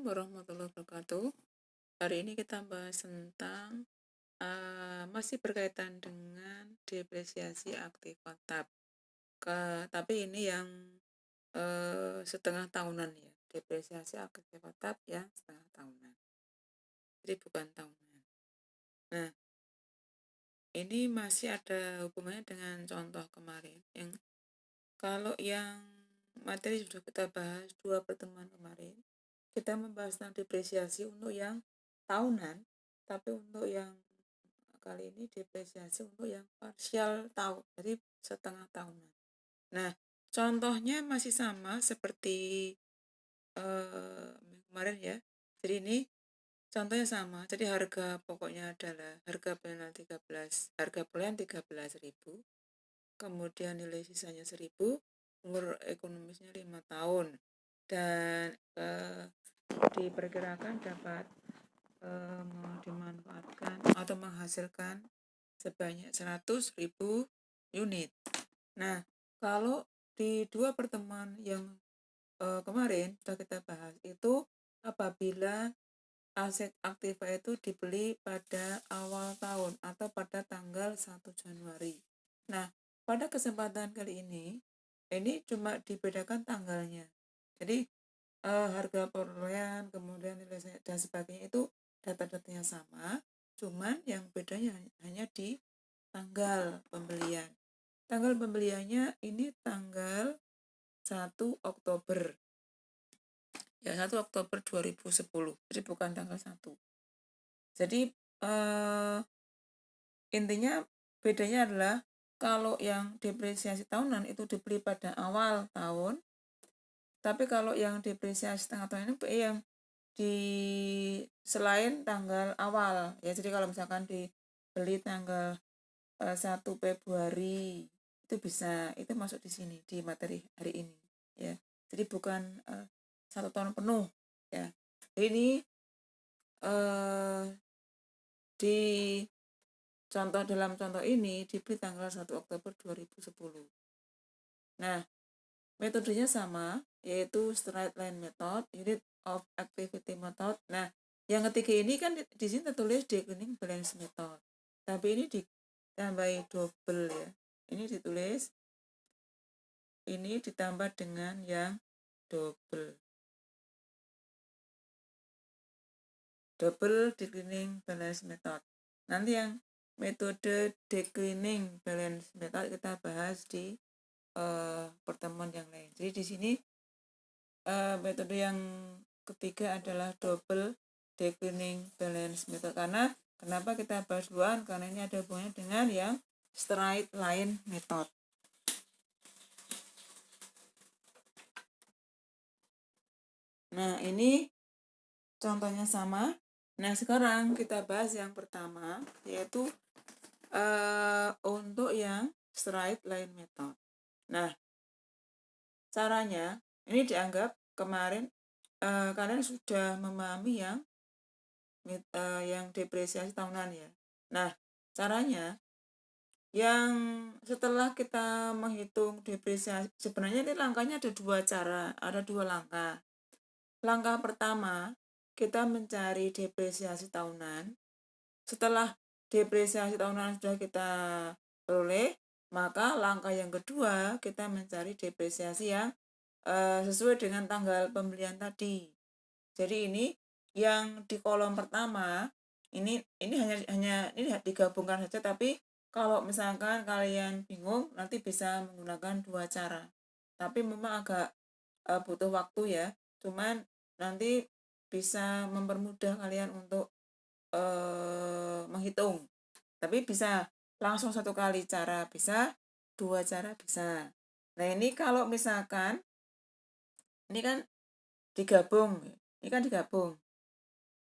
warahmatullahi wabarakatuh. Hari ini kita bahas tentang masih berkaitan dengan depresiasi aktif tetap. Tapi ini yang setengah tahunan ya, depresiasi aktif tetap yang setengah tahunan. Jadi bukan tahunan. Nah, ini masih ada hubungannya dengan contoh kemarin. Kalau yang materi sudah kita bahas 2 pertemuan kemarin, kita membahas tentang depresiasi untuk yang tahunan, tapi untuk yang kali ini depresiasi untuk yang parsial tahun, jadi setengah tahunan. Nah, contohnya masih sama seperti kemarin ya. Jadi ini contohnya sama. Jadi harga pokoknya adalah harga pelayanan 13.000, kemudian nilai sisanya 1.000, umur ekonomisnya 5 tahun, dan diperkirakan dapat dimanfaatkan atau menghasilkan sebanyak 100.000 unit. Nah, kalau di 2 pertemuan yang kemarin sudah kita bahas itu apabila aset aktiva itu dibeli pada awal tahun atau pada tanggal 1 Januari. Nah, pada kesempatan kali ini cuma dibedakan tanggalnya. Jadi harga perolehan, kemudian nilai dan sebagainya itu data-datanya sama, cuman yang bedanya hanya di tanggal pembelian. Tanggal pembeliannya ini tanggal 1 Oktober. Ya, 1 Oktober 2010. Jadi bukan tanggal 1. Jadi intinya bedanya adalah kalau yang depresiasi tahunan itu dibeli pada awal tahun, tapi kalau yang depresiasi setengah tahun ini yang di selain tanggal awal ya. Jadi kalau misalkan dibeli tanggal 1 Februari itu bisa, itu masuk di sini di materi hari ini ya. Jadi bukan 1 tahun penuh ya. Ini di dalam contoh ini dibeli tanggal 1 Oktober 2010. Nah, metodenya sama, yaitu straight line method, unit of activity method. Nah, yang ketiga ini kan di sini tertulis declining balance method, tapi ini ditambahi double ya. Ini ditulis, ini ditambah dengan yang double declining balance method. Nanti yang metode declining balance method kita bahas di pertemuan yang lain. Jadi di sini metode yang ketiga adalah double declining balance method. Karena kenapa kita bahas duluan? Karena ini ada hubungannya dengan yang straight line method. Nah, ini contohnya sama. Nah, sekarang kita bahas yang pertama, yaitu untuk yang straight line method. Nah, caranya ini dianggap kemarin kalian sudah memahami yang depresiasi tahunan ya. Nah, caranya yang setelah kita menghitung depresiasi, sebenarnya ini langkahnya ada 2 cara, ada 2 langkah. Langkah pertama, kita mencari depresiasi tahunan. Setelah depresiasi tahunan sudah kita peroleh, maka langkah yang kedua kita mencari depresiasi yang sesuai dengan tanggal pembelian tadi. Jadi ini yang di kolom pertama ini hanya ini digabungkan saja, tapi kalau misalkan kalian bingung nanti bisa menggunakan 2 cara. Tapi memang agak butuh waktu ya. Cuman nanti bisa mempermudah kalian untuk menghitung. Tapi bisa langsung 1 kali cara bisa, 2 cara bisa. Nah, ini kalau misalkan ini kan digabung.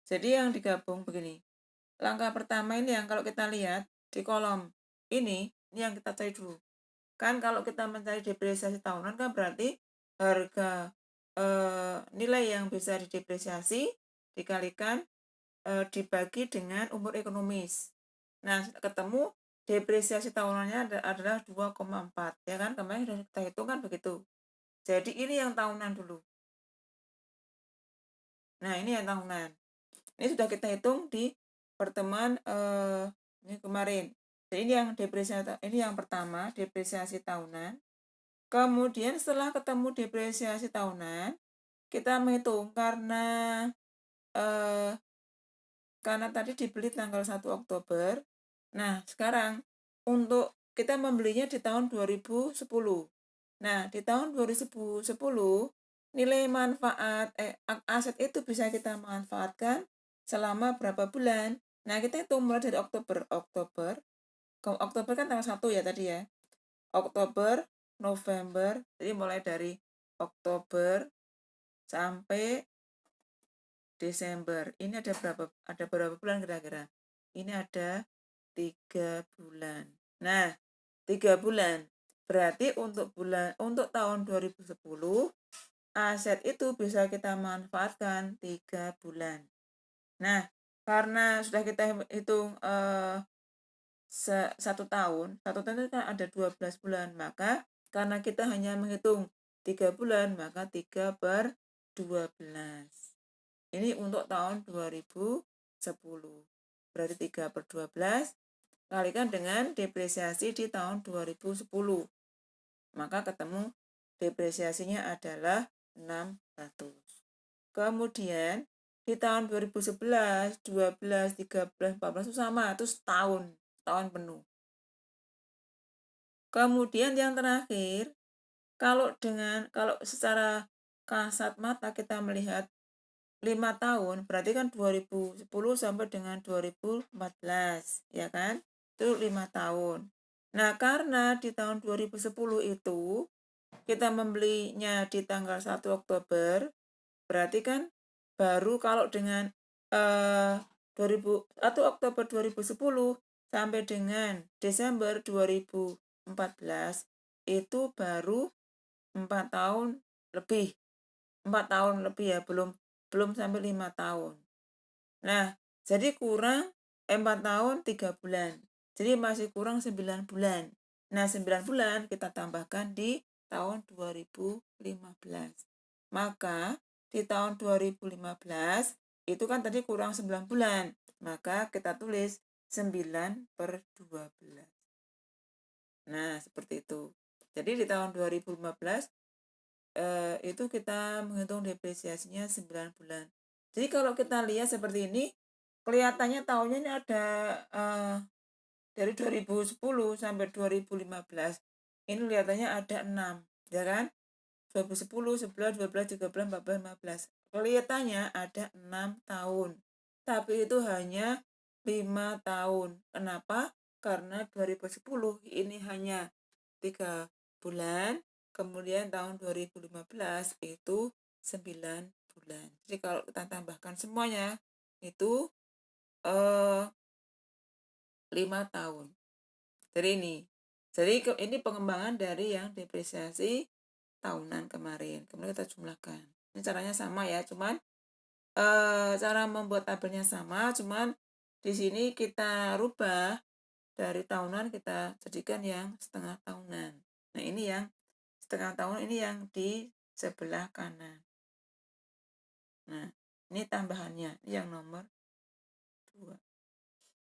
Jadi yang digabung begini. Langkah pertama ini yang kalau kita lihat di kolom ini yang kita cari dulu. Kan kalau kita mencari depresiasi tahunan kan berarti harga nilai yang bisa didepresiasi dikalikan dibagi dengan umur ekonomis. Nah, ketemu depresiasi tahunannya adalah 2,4 ya kan, kemarin sudah kita hitung kan begitu. Jadi ini yang tahunan dulu. Nah, ini yang tahunan. Ini sudah kita hitung di pertemuan ini kemarin. Jadi ini yang depresiasi, ini yang pertama, depresiasi tahunan. Kemudian setelah ketemu depresiasi tahunan, kita menghitung karena tadi dibeli tanggal 1 Oktober. Nah, sekarang untuk kita membelinya di tahun 2010. Nah, di tahun 2010 nilai manfaat aset itu bisa kita manfaatkan selama berapa bulan. Nah, kita hitung mulai dari Oktober. Oktober kan tanggal 1 ya tadi ya. Oktober, November, jadi mulai dari Oktober sampai Desember. Ini ada berapa bulan kira-kira? Ini ada 3 bulan. Nah, 3 bulan. Berarti untuk tahun 2010 aset itu bisa kita manfaatkan 3 bulan. Nah, karena sudah kita hitung 1 tahun itu kan ada 12 bulan, maka karena kita hanya menghitung 3 bulan, maka 3/12. Ini untuk tahun 2010. Berarti 3/12 kalikan dengan depresiasi di tahun 2010. Maka ketemu depresiasinya adalah 600. Kemudian di tahun 2011, 12, 13, 14 itu sama, itu setahun penuh. Kemudian yang terakhir, kalau secara kasat mata kita melihat 5 tahun, berarti kan 2010 sampai dengan 2014, ya kan? Itu 5 tahun. Nah, karena di tahun 2010 itu kita membelinya di tanggal 1 Oktober, berarti kan baru kalau dengan 1 Oktober 2010 sampai dengan Desember 2014 itu baru 4 tahun lebih. 4 tahun lebih ya, belum sampai 5 tahun. Nah, jadi kurang 4 tahun 3 bulan. Jadi masih kurang 9 bulan. Nah, 9 bulan kita tambahkan di tahun 2015. Maka di tahun 2015 itu kan tadi kurang 9 bulan. Maka kita tulis 9/12. Nah, seperti itu. Jadi di tahun 2015 itu kita menghitung depresiasinya 9 bulan. Jadi kalau kita lihat seperti ini, kelihatannya tahunnya ini ada dari 2010 sampai 2015. Ini kelihatannya ada 6, ya kan? 2010, 11, 12, 13, 14, 15. Kelihatannya ada 6 tahun. Tapi itu hanya 5 tahun. Kenapa? Karena 2010 ini hanya 3 bulan, kemudian tahun 2015 itu 9 bulan. Jadi kalau kita tambahkan semuanya itu 5 tahun. Jadi ini pengembangan dari yang depresiasi tahunan kemarin. Kemudian kita jumlahkan. Ini caranya sama ya, cuman cara membuat tabelnya sama, cuman di sini kita rubah dari tahunan kita jadikan yang setengah tahunan. Nah, ini yang setengah tahun, ini yang di sebelah kanan. Nah, ini tambahannya, ini yang nomor 2.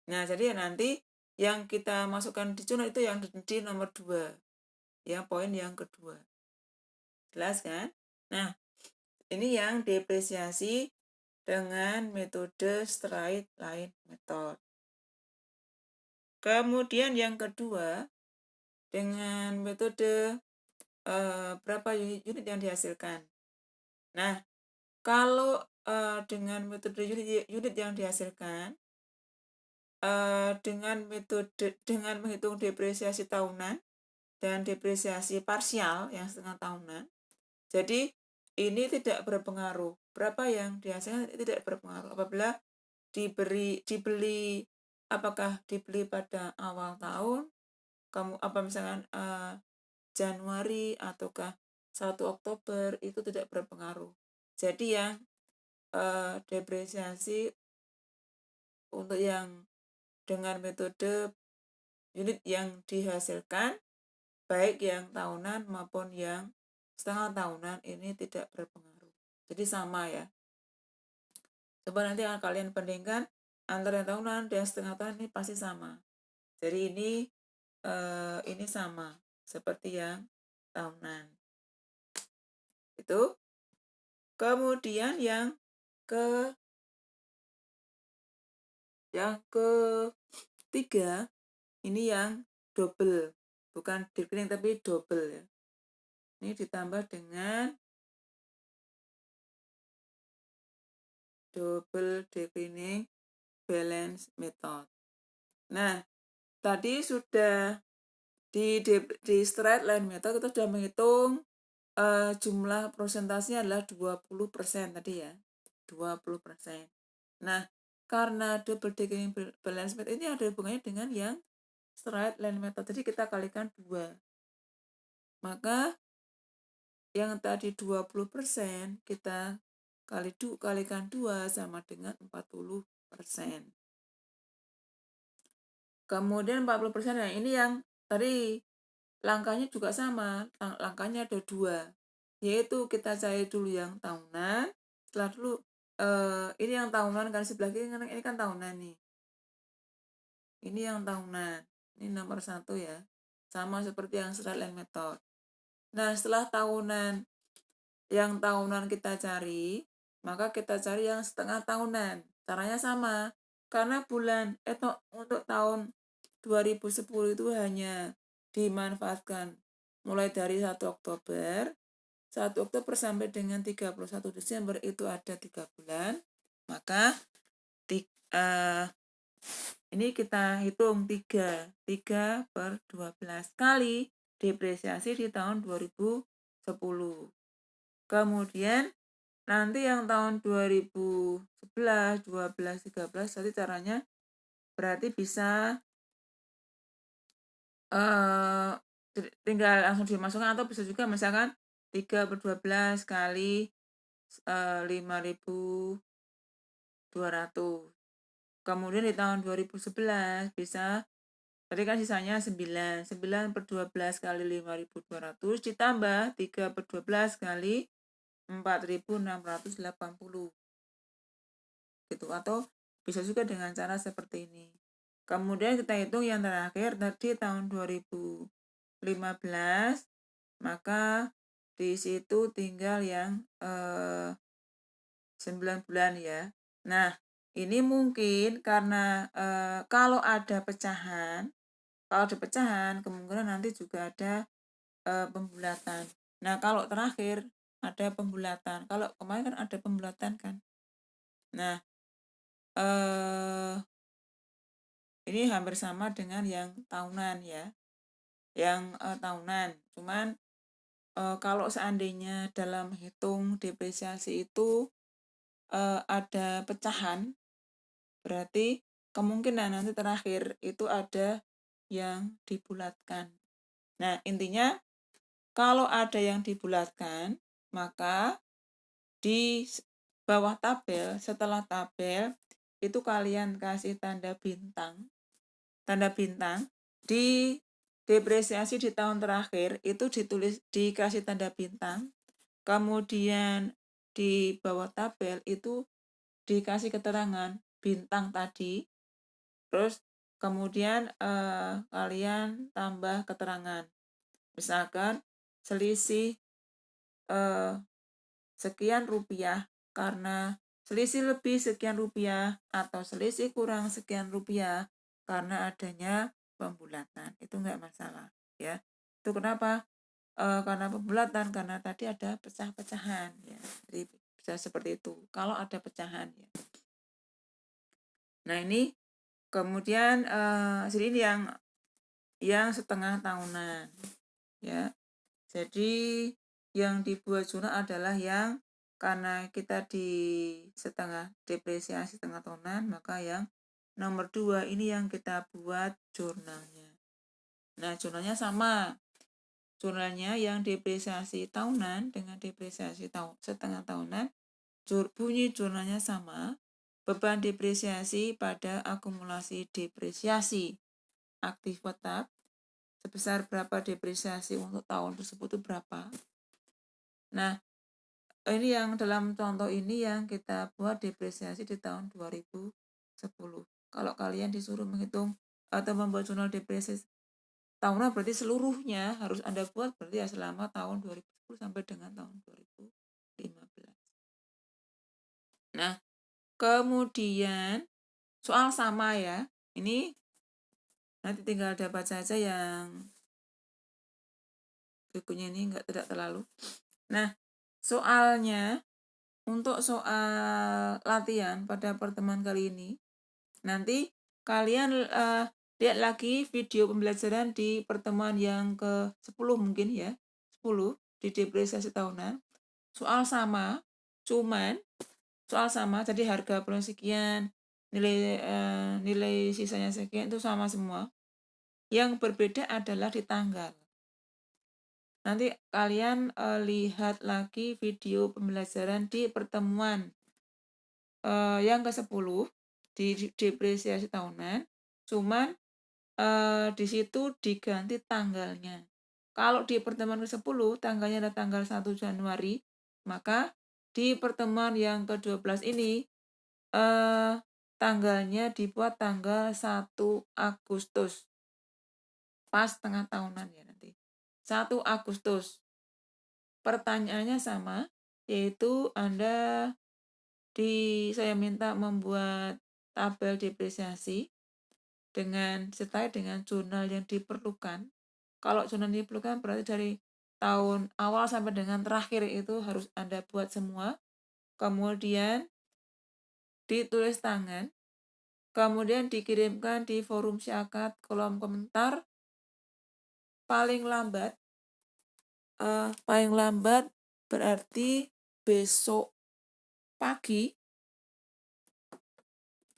Nah, jadi nanti yang kita masukkan di Cuno itu yang di nomor 2. Ya, poin yang kedua. Jelas kan? Nah, ini yang depresiasi dengan metode straight line method. Kemudian yang kedua, dengan metode berapa unit yang dihasilkan. Nah, kalau dengan metode unit yang dihasilkan, dengan menghitung depresiasi tahunan dan depresiasi parsial yang setengah tahunan, jadi ini tidak berpengaruh. Berapa yang dihasilkan tidak berpengaruh. Apabila dibeli, apakah dibeli pada awal tahun, misalkan Januari ataukah 1 Oktober, itu tidak berpengaruh. Jadi yang depresiasi untuk yang dengan metode unit yang dihasilkan, baik yang tahunan maupun yang setengah tahunan, ini tidak berpengaruh. Jadi sama ya. Coba nanti kalian bandingkan antara yang tahunan dan setengah tahun, ini pasti sama. Jadi ini sama seperti yang tahunan. Itu. Kemudian yang ketiga, ini yang double, bukan declining tapi double ya. Ini ditambah dengan double declining balance method. Nah, tadi sudah di straight line method kita sudah menghitung jumlah prosentasenya adalah 20% tadi ya. 20%. Nah, karena double declining balance method ini ada hubungannya dengan yang straight line method. Jadi kita kalikan 2. Maka yang tadi 20% kita kalikan 2 sama dengan 40%. Kemudian 40%, nah ini yang tadi langkahnya juga sama, langkahnya ada 2, yaitu kita cari dulu yang tahunan, setelah dulu ini yang tahunan kan sebelah kiri, ini kan tahunan nih. Ini yang tahunan, ini nomor 1 ya, sama seperti yang straight line method. Nah, setelah yang tahunan kita cari, maka kita cari yang setengah tahunan. Caranya sama, karena untuk tahun 2010 itu hanya dimanfaatkan mulai dari 1 Oktober sampai dengan 31 Desember, itu ada 3 bulan. Maka ini kita hitung 3 per 12 kali depresiasi di tahun 2010. Kemudian nanti yang tahun 2011, 12, 13 tadi caranya berarti bisa tinggal langsung dimasukkan, atau bisa juga misalkan 3 per 12 kali 5.200. Kemudian di tahun 2011 bisa, tadi kan sisanya 9 per 12 kali 5.200 ditambah 3 per 12 kali 4.680 gitu, atau bisa juga dengan cara seperti ini. Kemudian kita hitung yang terakhir tadi tahun 2015, maka di situ tinggal yang 9 bulan ya. Nah, ini mungkin karena kalau ada pecahan kemungkinan nanti juga ada pembulatan. Nah, kalau terakhir ada pembulatan, kalau kemarin kan ada pembulatan kan. Nah, ini hampir sama dengan yang tahunan ya. Yang tahunan, cuman kalau seandainya dalam hitung depresiasi itu ada pecahan, berarti kemungkinan nanti terakhir itu ada yang dibulatkan. Nah, intinya kalau ada yang dibulatkan, maka di bawah tabel, setelah tabel, itu kalian kasih tanda bintang. Di depresiasi di tahun terakhir itu dikasih tanda bintang. Kemudian di bawah tabel itu dikasih keterangan bintang tadi. Terus kemudian kalian tambah keterangan. Misalkan selisih sekian rupiah karena selisih lebih sekian rupiah, atau selisih kurang sekian rupiah karena adanya pembulatan. Itu enggak masalah ya. Itu kenapa? Karena pembulatan, karena tadi ada pecah-pecahan ya. Jadi bisa seperti itu kalau ada pecahan ya. Nah, ini kemudian jadi ini yang setengah tahunan ya. Jadi yang dibuat jurnal adalah yang karena kita di depresiasi setengah tahunan, maka yang nomor 2 ini yang kita buat jurnalnya. Nah, jurnalnya sama. Jurnalnya yang depresiasi tahunan dengan depresiasi setengah tahunan, bunyi jurnalnya sama. Beban depresiasi pada akumulasi depresiasi aktif tetap sebesar berapa, depresiasi untuk tahun tersebut itu berapa. Nah, ini yang dalam contoh ini yang kita buat depresiasi di tahun 2010. Kalau kalian disuruh menghitung atau membuat jurnal depresiasi tahunan, berarti seluruhnya harus Anda buat berarti ya selama tahun 2010 sampai dengan tahun 2015. Nah, kemudian soal sama ya. Ini nanti tinggal dapat saja yang berikutnya, ini tidak terlalu. Nah, soalnya untuk soal latihan pada pertemuan kali ini, nanti kalian lihat lagi video pembelajaran di pertemuan yang ke-10 mungkin ya, 10 di depresiasi tahunan. Soal sama, jadi harga per sekian, nilai sisanya sekian, itu sama semua. Yang berbeda adalah di tanggal. Nanti kalian lihat lagi video pembelajaran di pertemuan yang ke-10 di depresiasi tahunan, cuman di situ diganti tanggalnya. Kalau di pertemuan ke-10 tanggalnya adalah tanggal 1 Januari, maka di pertemuan yang ke-12 ini tanggalnya dibuat tanggal 1 Agustus. Pas tengah tahunan ya nanti. 1 Agustus. Pertanyaannya sama, yaitu saya minta membuat tabel depresiasi disertai dengan jurnal yang diperlukan. Kalau jurnal yang diperlukan berarti dari tahun awal sampai dengan terakhir itu harus Anda buat semua. Kemudian ditulis tangan. Kemudian dikirimkan di forum Syakat kolom komentar paling lambat berarti besok pagi.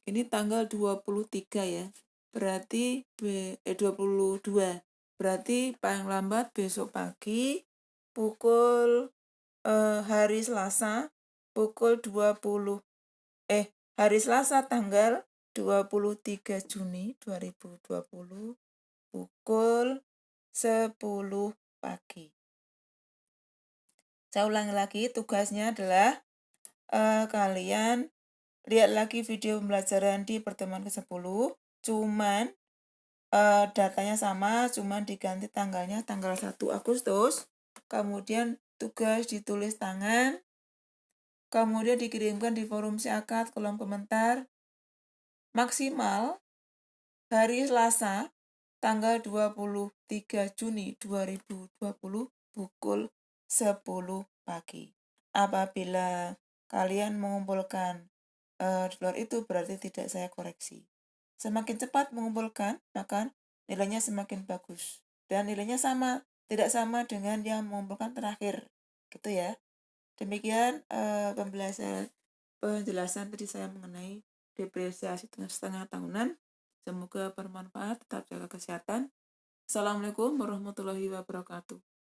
Ini tanggal 23 ya. Berarti 22. Berarti paling lambat besok pagi pukul hari Selasa pukul 20 hari Selasa tanggal 23 Juni 2020 pukul 10 pagi. Saya ulangi lagi, tugasnya adalah kalian lihat lagi video pembelajaran di pertemuan ke-10, cuman datanya sama, cuman diganti tanggalnya tanggal 1 Agustus, kemudian tugas ditulis tangan, kemudian dikirimkan di forum Syakat kolom komentar, maksimal hari Selasa tanggal 23 Juni 2020 pukul 10 pagi. Apabila kalian mengumpulkan di luar itu berarti tidak saya koreksi. Semakin cepat mengumpulkan, maka nilainya semakin bagus. Dan nilainya tidak sama dengan yang mengumpulkan terakhir. Gitu ya. Demikian penjelasan tadi saya mengenai depresiasi setengah tahunan. Semoga bermanfaat, tetap jaga kesehatan. Assalamualaikum warahmatullahi wabarakatuh.